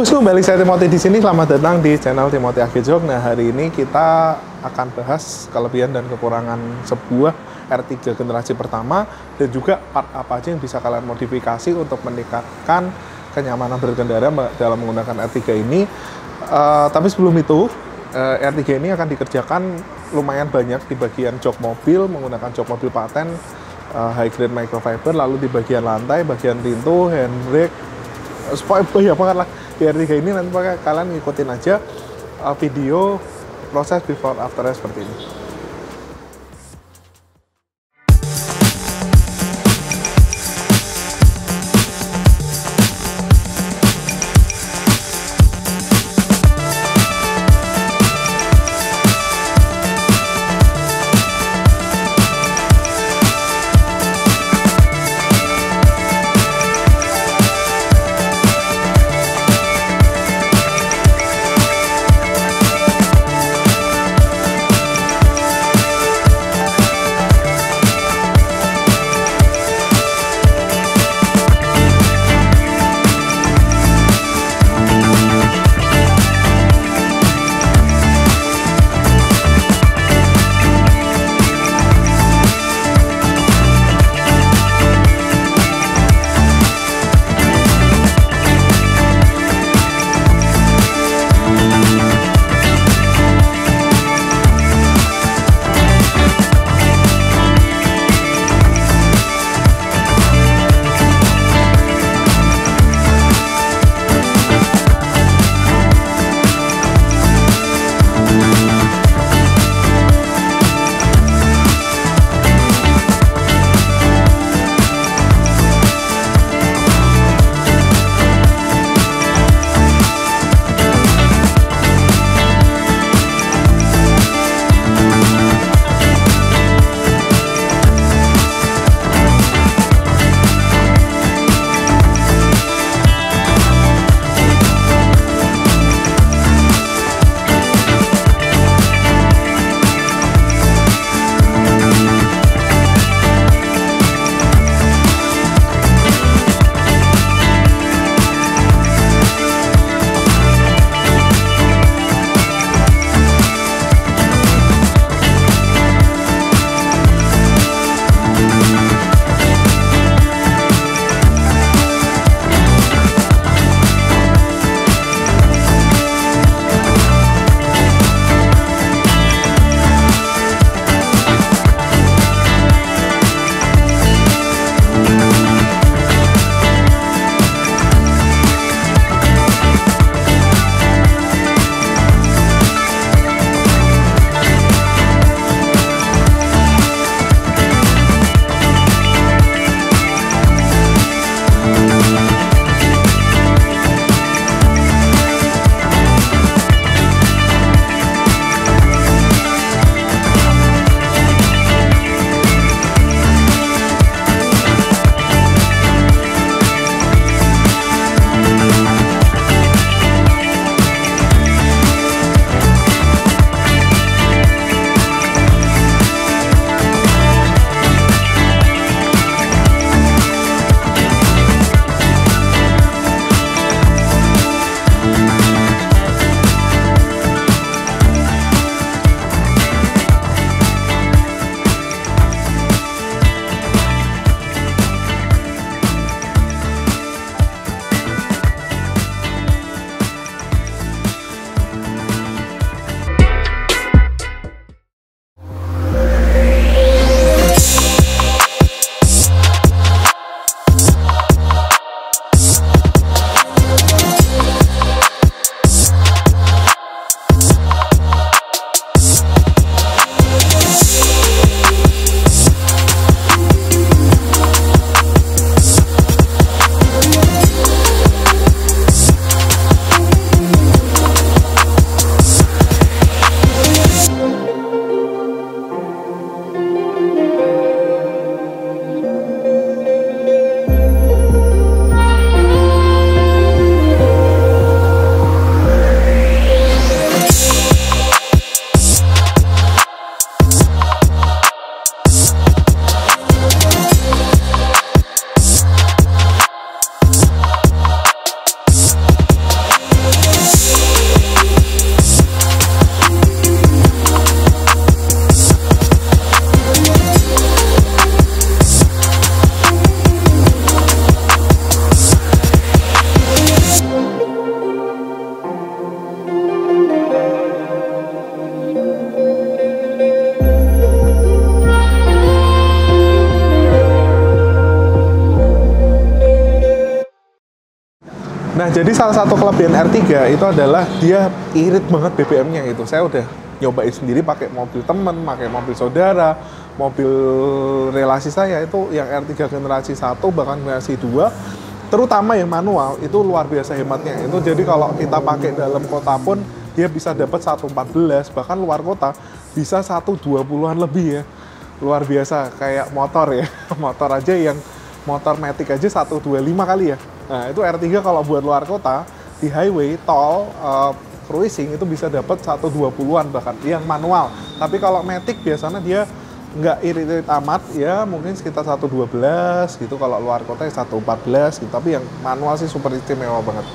Bosku, balik saya Timothy di sini. Selamat datang di channel Timothy Agejok. Nah, hari ini kita akan bahas kelebihan dan kekurangan sebuah R3 generasi pertama dan juga part apa aja yang bisa kalian modifikasi untuk meningkatkan kenyamanan berkendara dalam menggunakan R3 ini. Tapi sebelum itu, R3 ini akan dikerjakan lumayan banyak di bagian jok mobil menggunakan jok mobil paten high grade microfiber, lalu di bagian lantai, bagian pintu, handbrake, banyak banget lah di R3 ini. Nanti kalian ngikutin aja video proses before after seperti ini. Nah, jadi salah satu kelebihan R3 itu adalah dia irit banget BBM-nya gitu. Saya udah nyobain sendiri pakai mobil temen, pakai mobil saudara, mobil relasi saya itu yang R3 generasi 1 bahkan generasi 2, terutama yang manual itu luar biasa hematnya. Itu jadi kalau kita pakai dalam kota pun dia bisa dapat 114, bahkan luar kota bisa 120-an lebih ya. Luar biasa kayak motor ya. Motor aja yang motor Matic aja 125 kali ya. Nah, itu R3 kalau buat luar kota, di highway, tol, cruising itu bisa dapat 120-an bahkan, yang manual. Tapi kalau Matic biasanya dia nggak irit-irit amat, ya mungkin sekitar 112 gitu, kalau luar kota ya 114 gitu. Tapi yang manual sih super istimewa banget.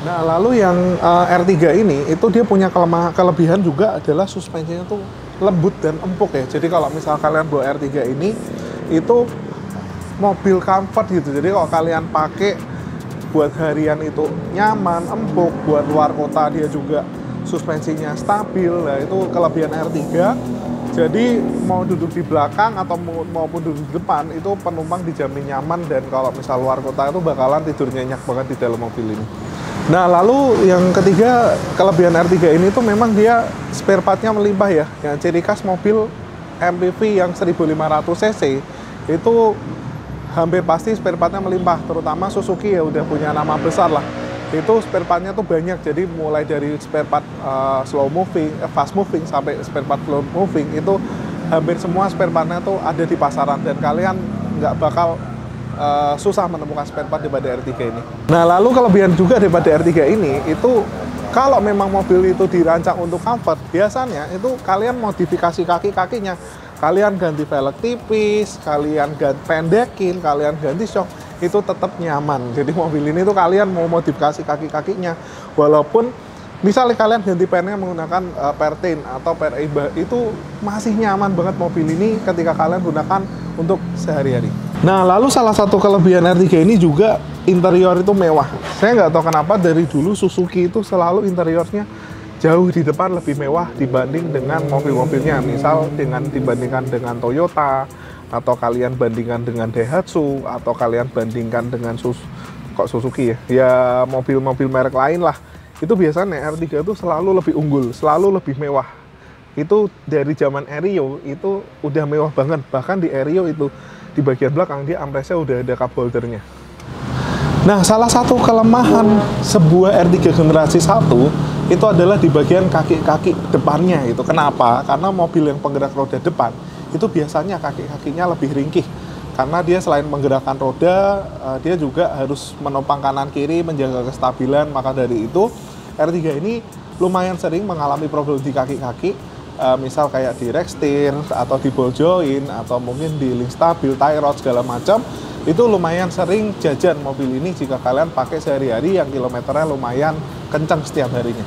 Nah, lalu yang R3 ini, itu dia punya kelebihan juga adalah suspensinya tuh lembut dan empuk ya. Jadi kalau misal kalian bawa R3 ini, itu mobil comfort gitu. Jadi kalau kalian pakai buat harian itu nyaman, empuk, buat luar kota dia juga suspensinya stabil. Nah, itu kelebihan R3. Jadi mau duduk di belakang atau maupun duduk di depan, itu penumpang dijamin nyaman, dan kalau misal luar kota itu bakalan tidur nyenyak banget di dalam mobil ini. Nah, lalu yang ketiga, kelebihan R3 ini tuh memang dia spare part-nya melimpah ya. Yang ciri khas mobil MPV yang 1500 cc itu hampir pasti spare part-nya melimpah, terutama Suzuki ya udah punya nama besar lah. Itu spare part-nya tuh banyak, jadi mulai dari spare part slow moving, fast moving, sampai spare part slow moving, itu hampir semua spare part-nya tuh ada di pasaran, dan kalian nggak bakal susah menemukan spare part daripada R3 ini. Nah, lalu kelebihan juga daripada R3 ini, itu kalau memang mobil itu dirancang untuk comfort, biasanya itu kalian modifikasi kaki-kakinya. Kalian ganti velg tipis, kalian pendekin, kalian ganti shock, itu tetap nyaman. Jadi mobil ini tuh kalian mau modifikasi kaki-kakinya, walaupun misalnya kalian ganti pennya menggunakan pertain atau per EIBA, itu masih nyaman banget mobil ini ketika kalian gunakan untuk sehari-hari. Nah, lalu salah satu kelebihan R3 ini juga interior itu mewah. Saya nggak tahu kenapa dari dulu Suzuki itu selalu interiornya jauh di depan lebih mewah dibanding dengan mobil-mobilnya. Misal dibandingkan dengan Toyota, atau kalian bandingkan dengan Daihatsu, atau kalian bandingkan dengan Suzuki ya. Ya mobil-mobil merek lain lah. Itu biasanya R3 itu selalu lebih unggul, selalu lebih mewah. Itu dari zaman Ario itu udah mewah banget. Bahkan di Ario itu di bagian belakang dia armrestnya udah ada cup holdernya. Nah, salah satu kelemahan sebuah R3 generasi 1 itu adalah di bagian kaki-kaki depannya itu. Kenapa? Karena mobil yang penggerak roda depan itu biasanya kaki-kakinya lebih ringkih. Karena dia selain menggerakkan roda, dia juga harus menopang kanan kiri, menjaga kestabilan. Maka dari itu, R3 ini lumayan sering mengalami problem di kaki-kaki. Misal kayak di rack steer, atau di ball joint, atau mungkin di link stabil, tie rod, segala macam. Itu lumayan sering jajan mobil ini jika kalian pakai sehari-hari yang kilometernya lumayan kencang setiap harinya.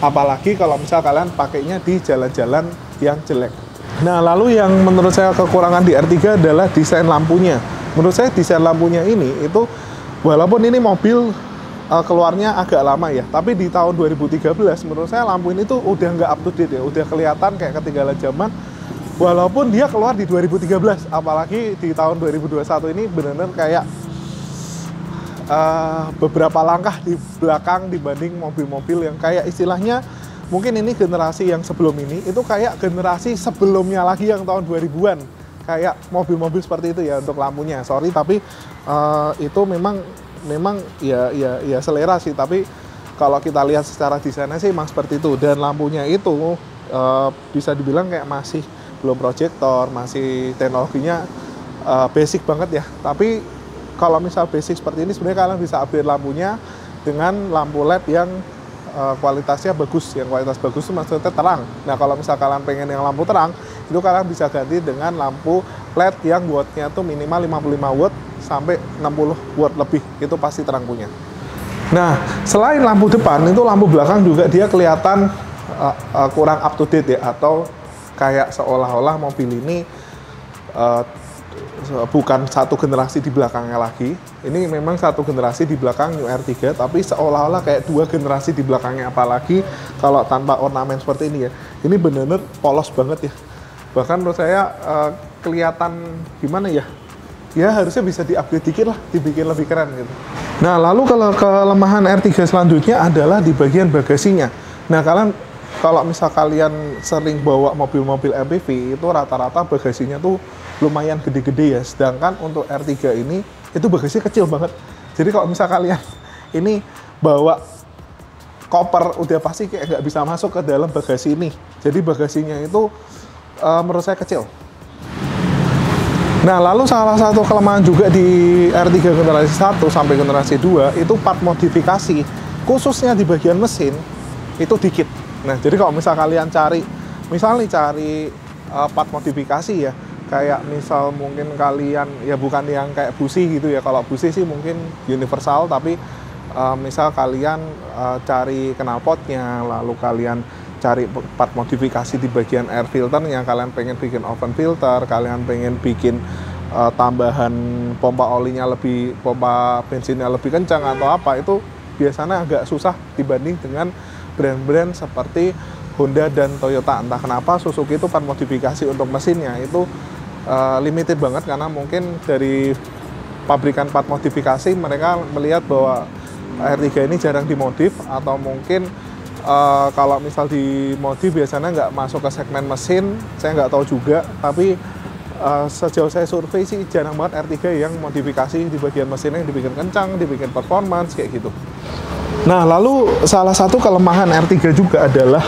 Apalagi kalau misal kalian pakainya di jalan-jalan yang jelek. Nah, lalu yang menurut saya kekurangan di R3 adalah desain lampunya. Menurut saya desain lampunya ini itu, walaupun ini mobil keluarnya agak lama ya, tapi di tahun 2013 menurut saya lampu ini tuh udah nggak up to date ya, udah kelihatan kayak ketinggalan zaman. Walaupun dia keluar di 2013, apalagi di tahun 2021 ini benar-benar kayak beberapa langkah di belakang dibanding mobil-mobil yang kayak istilahnya, mungkin ini generasi yang sebelum ini, itu kayak generasi sebelumnya lagi yang tahun 2000-an. Kayak mobil-mobil seperti itu ya untuk lampunya. Sorry, tapi itu memang ya selera sih. Tapi kalau kita lihat secara desainnya sih emang seperti itu. Dan lampunya itu bisa dibilang kayak masih belum proyektor, masih teknologinya basic banget ya. Tapi kalau misal basic seperti ini, sebenarnya kalian bisa upgrade lampunya dengan lampu LED yang kualitasnya bagus. Yang kualitas bagus itu maksudnya terang. Nah, kalau misal kalian pengen yang lampu terang, itu kalian bisa ganti dengan lampu LED yang wattnya tuh minimal 55 watt sampai 60 watt lebih. Itu pasti terang punya. Nah, selain lampu depan, itu lampu belakang juga dia kelihatan kurang up to date ya, atau kayak seolah-olah mobil ini bukan satu generasi di belakangnya lagi. Ini memang satu generasi di belakang New R3, tapi seolah-olah kayak dua generasi di belakangnya. Apalagi kalau tanpa ornamen seperti ini ya. Ini bener-bener polos banget ya. Bahkan menurut saya kelihatan gimana ya? Ya harusnya bisa di-upgrade dikit lah, dibikin lebih keren gitu. Nah, lalu kalau kelemahan R3 selanjutnya adalah di bagian bagasinya. Nah, kalian kalau misal kalian sering bawa mobil-mobil MPV, itu rata-rata bagasinya tuh lumayan gede-gede ya. Sedangkan untuk R3 ini, itu bagasinya kecil banget. Jadi kalau misal kalian ini bawa koper, udah pasti kayak nggak bisa masuk ke dalam bagasi ini. Jadi bagasinya itu menurut saya kecil. Nah, lalu salah satu kelemahan juga di R3 generasi 1 sampai generasi 2 itu part modifikasi, khususnya di bagian mesin, itu dikit. Nah, jadi kalau misal kalian cari part modifikasi ya, kayak misal mungkin kalian, ya bukan yang kayak busi gitu ya, kalau busi sih mungkin universal, tapi misal kalian cari knalpotnya, lalu kalian cari part modifikasi di bagian air filternya, kalian pengen bikin oven filter, kalian pengen bikin tambahan pompa olinya pompa bensinnya lebih kencang atau apa, itu biasanya agak susah dibanding dengan brand-brand seperti Honda dan Toyota. Entah kenapa Suzuki itu part modifikasi untuk mesinnya itu limited banget, karena mungkin dari pabrikan part modifikasi mereka melihat bahwa R3 ini jarang dimodif, atau mungkin kalau misal dimodif biasanya nggak masuk ke segmen mesin, saya nggak tahu juga. Tapi sejauh saya survei sih jarang banget R3 yang modifikasi di bagian mesinnya, yang dibikin kencang, dibikin performance kayak gitu. Nah, lalu salah satu kelemahan R3 juga adalah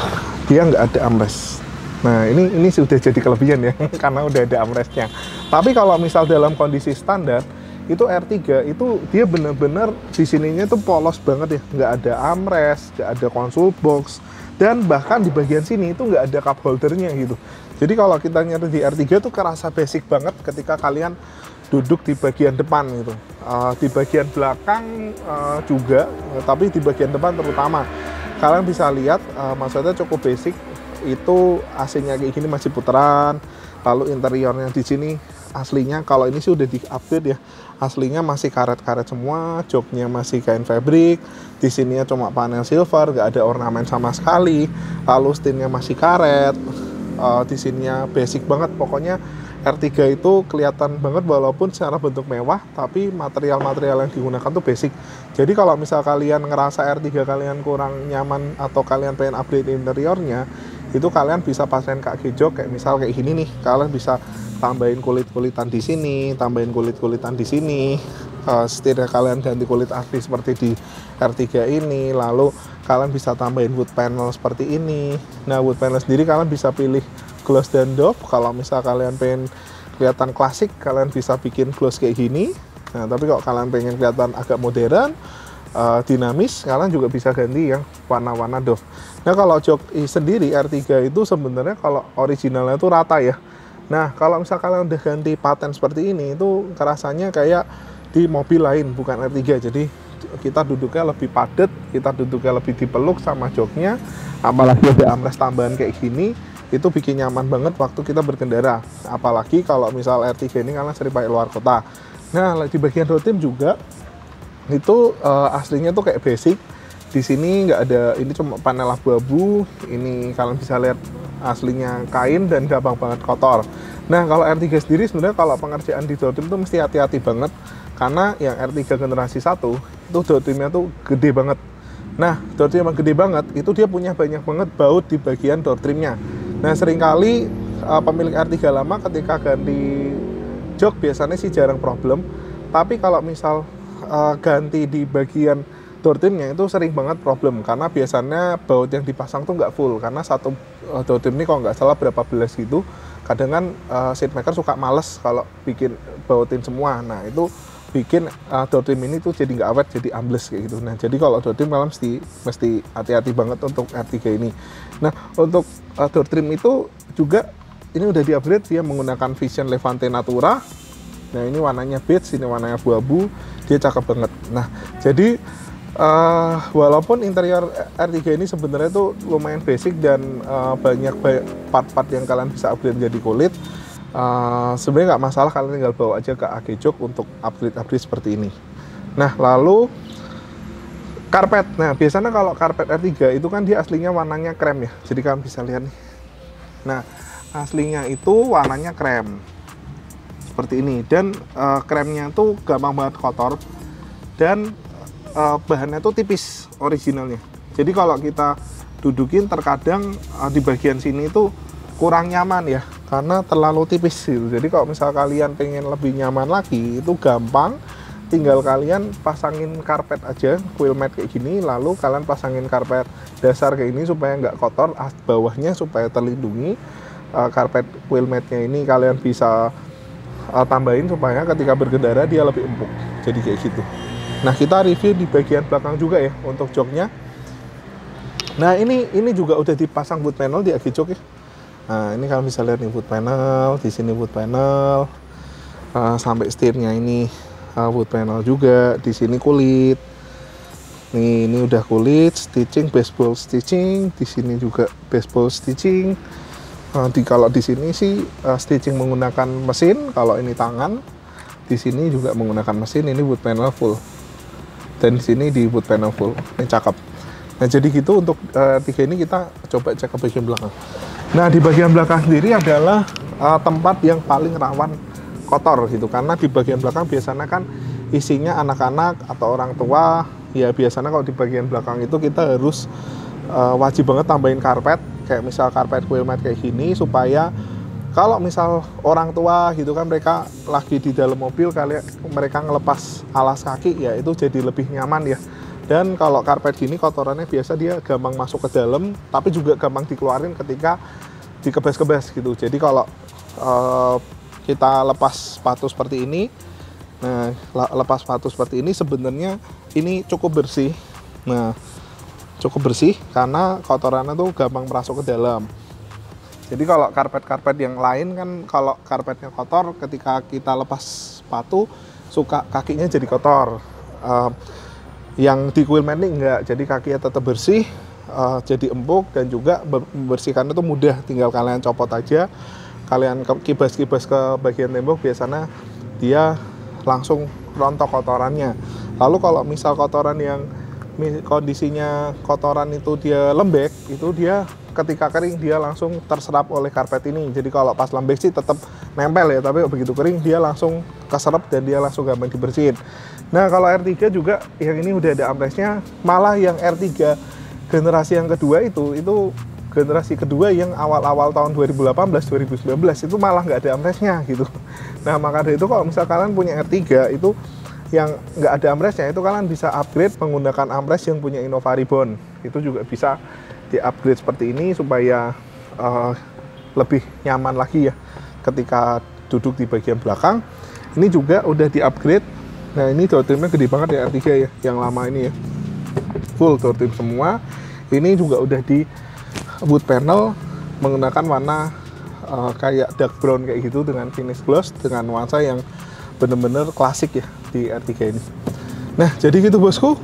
dia nggak ada armrest. Nah, ini sudah jadi kelebihan ya, karena udah ada armrestnya. Tapi kalau misal dalam kondisi standar, itu R3 itu dia bener-bener di sininya tuh polos banget ya, nggak ada armrest, nggak ada console box, dan bahkan di bagian sini itu nggak ada cup holdernya gitu. Jadi kalau kita nyari di R3 tuh kerasa basic banget ketika kalian duduk di bagian depan gitu. Di bagian belakang juga, tapi di bagian depan terutama kalian bisa lihat maksudnya cukup basic. Itu AC-nya kayak gini masih putaran, lalu interiornya di sini aslinya, kalau ini sih udah di-update ya, aslinya masih karet-karet semua, joknya masih kain fabric, di sininya cuma panel silver, nggak ada ornamen sama sekali, lalu steinnya masih karet, di sininya basic banget. Pokoknya R3 itu kelihatan banget walaupun secara bentuk mewah, tapi material-material yang digunakan tuh basic. Jadi kalau misal kalian ngerasa R3 kalian kurang nyaman atau kalian pengen upgrade interiornya, itu kalian bisa pasang kaki jok kayak misal kayak gini nih. Kalian bisa tambahin kulit-kulitan di sini, tambahin kulit-kulitan di sini. Setirnya kalian ganti kulit asli seperti di R3 ini, lalu kalian bisa tambahin wood panel seperti ini. Nah, wood panel sendiri kalian bisa pilih gloss dan doff. Kalau misal kalian pengen kelihatan klasik, kalian bisa bikin gloss kayak gini. Nah, tapi kalau kalian pengen kelihatan agak modern, dinamis, kalian juga bisa ganti yang warna-warna doff. Nah, kalau jok sendiri R3 itu sebenarnya kalau originalnya itu rata ya. Nah, kalau misal kalian udah ganti paten seperti ini, itu rasanya kayak di mobil lain, bukan R3. Jadi kita duduknya lebih padat, kita duduknya lebih dipeluk sama joknya, apalagi ada armrest tambahan kayak gini, itu bikin nyaman banget waktu kita berkendara. Apalagi kalau misal R3 ini kalian sering pakai luar kota. Nah, di bagian road trim juga itu aslinya tuh kayak basic. Di sini nggak ada, ini cuma panel abu-abu. Ini kalian bisa lihat aslinya kain dan gampang banget kotor. Nah, kalau R3 sendiri sebenarnya kalau pengerjaan di door trim tuh mesti hati-hati banget, karena yang R3 generasi 1 itu door trimnya tuh gede banget. Nah, door trim yang gede banget itu dia punya banyak banget baut di bagian door trimnya. Nah, seringkali pemilik R3 lama ketika ganti jok biasanya sih jarang problem, tapi kalau misal ganti di bagian door trimnya itu sering banget problem, karena biasanya baut yang dipasang tuh nggak full, karena satu door trim ini kalau nggak salah berapa belas gitu. Kadang kan seat maker suka males kalau bikin bautin semua. Nah, itu bikin door trim ini tuh jadi nggak awet, jadi ambles kayak gitu. Nah, jadi kalau door trim malam mesti hati-hati banget untuk R3 ini. Nah, untuk door trim itu juga ini udah di-upgrade, dia menggunakan Vision Levante Natura. Nah, ini warnanya beige, ini warnanya abu-abu, dia cakep banget. Nah, jadi walaupun interior R3 ini sebenarnya tuh lumayan basic dan banyak part-part yang kalian bisa upgrade jadi kulit, sebenarnya nggak masalah, kalian tinggal bawa aja ke AG Jok untuk upgrade seperti ini. Nah, lalu karpet. Nah, biasanya kalau karpet R3 itu kan dia aslinya warnanya krem ya, jadi kalian bisa lihat nih. Nah, aslinya itu warnanya krem seperti ini, dan kremnya tuh gampang banget kotor, dan bahannya tuh tipis originalnya. Jadi kalau kita dudukin terkadang di bagian sini itu kurang nyaman ya, karena terlalu tipis gitu. Jadi kalau misal kalian pengen lebih nyaman lagi, itu gampang, tinggal kalian pasangin karpet aja, quill mat kayak gini, lalu kalian pasangin karpet dasar kayak ini supaya nggak kotor, bawahnya supaya terlindungi. Karpet quill matnya ini kalian bisa tambahin supaya ketika berkendara dia lebih empuk, jadi kayak gitu. Nah, kita review di bagian belakang juga ya untuk joknya. Nah, ini juga udah dipasang boot panel di agi jok ya. Nah, ini kalian bisa lihat nih boot panel, di sini boot panel, sampai setirnya ini boot panel juga, di sini kulit. Nih, ini udah kulit, stitching, baseball stitching, di sini juga baseball stitching. Kalau di sini sih stitching menggunakan mesin, kalau ini tangan, di sini juga menggunakan mesin. Ini boot panel full, dan di sini di boot panel full. Ini cakep. Nah, jadi gitu untuk tiga ini kita coba cek ke bagian belakang. Nah, di bagian belakang sendiri adalah tempat yang paling rawan kotor gitu, karena di bagian belakang biasanya kan isinya anak-anak atau orang tua. Ya biasanya kalau di bagian belakang itu kita harus wajib banget tambahin karpet, kayak misal karpet quill mat kayak gini, supaya kalau misal orang tua gitu kan, mereka lagi di dalam mobil, mereka ngelepas alas kaki, ya itu jadi lebih nyaman ya. Dan kalau karpet gini kotorannya biasa dia gampang masuk ke dalam, tapi juga gampang dikeluarin ketika dikebas-kebas gitu. Jadi kalau kita lepas sepatu seperti ini, nah lepas sepatu seperti ini sebenarnya ini cukup bersih. Nah, cukup bersih karena kotorannya tuh gampang merasuk ke dalam. Jadi kalau karpet-karpet yang lain kan, kalau karpetnya kotor, ketika kita lepas sepatu suka kakinya jadi kotor. Yang di quill mat ini enggak, jadi kakinya tetap bersih, jadi empuk, dan juga membersihkannya itu mudah, tinggal kalian copot aja, kalian kibas-kibas ke bagian tembok, biasanya dia langsung rontok kotorannya. Lalu kalau misal kotoran yang kondisinya kotoran itu dia lembek, itu dia ketika kering dia langsung terserap oleh karpet ini. Jadi kalau pas lembek sih tetap nempel ya, tapi begitu kering dia langsung keserap dan dia langsung gampang dibersihin. Nah, kalau R3 juga yang ini udah ada ampresnya, malah yang R3 generasi yang kedua itu generasi kedua yang awal-awal tahun 2018-2019 itu malah nggak ada ampresnya gitu. Nah, maka dari itu kalau misal kalian punya R3 itu yang nggak ada ampresnya, itu kalian bisa upgrade menggunakan ampres yang punya Innova Ribbon. Itu juga bisa di-upgrade seperti ini supaya lebih nyaman lagi ya ketika duduk di bagian belakang. Ini juga udah di-upgrade. Nah, ini door trimnya gede banget ya R3 ya, yang lama ini ya. Full door trim semua. Ini juga udah di boot panel menggunakan warna kayak dark brown kayak gitu, dengan finish gloss, dengan nuansa yang bener-bener klasik ya di R3 ini. Nah, jadi gitu bosku.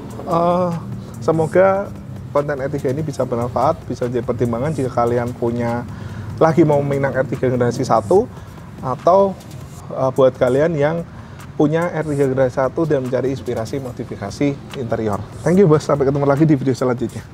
Semoga konten R3 ini bisa bermanfaat, bisa jadi pertimbangan jika kalian lagi mau Minang R3 generasi 1, atau buat kalian yang punya R3 generasi 1 dan mencari inspirasi modifikasi interior. Thank you bos, sampai ketemu lagi di video selanjutnya.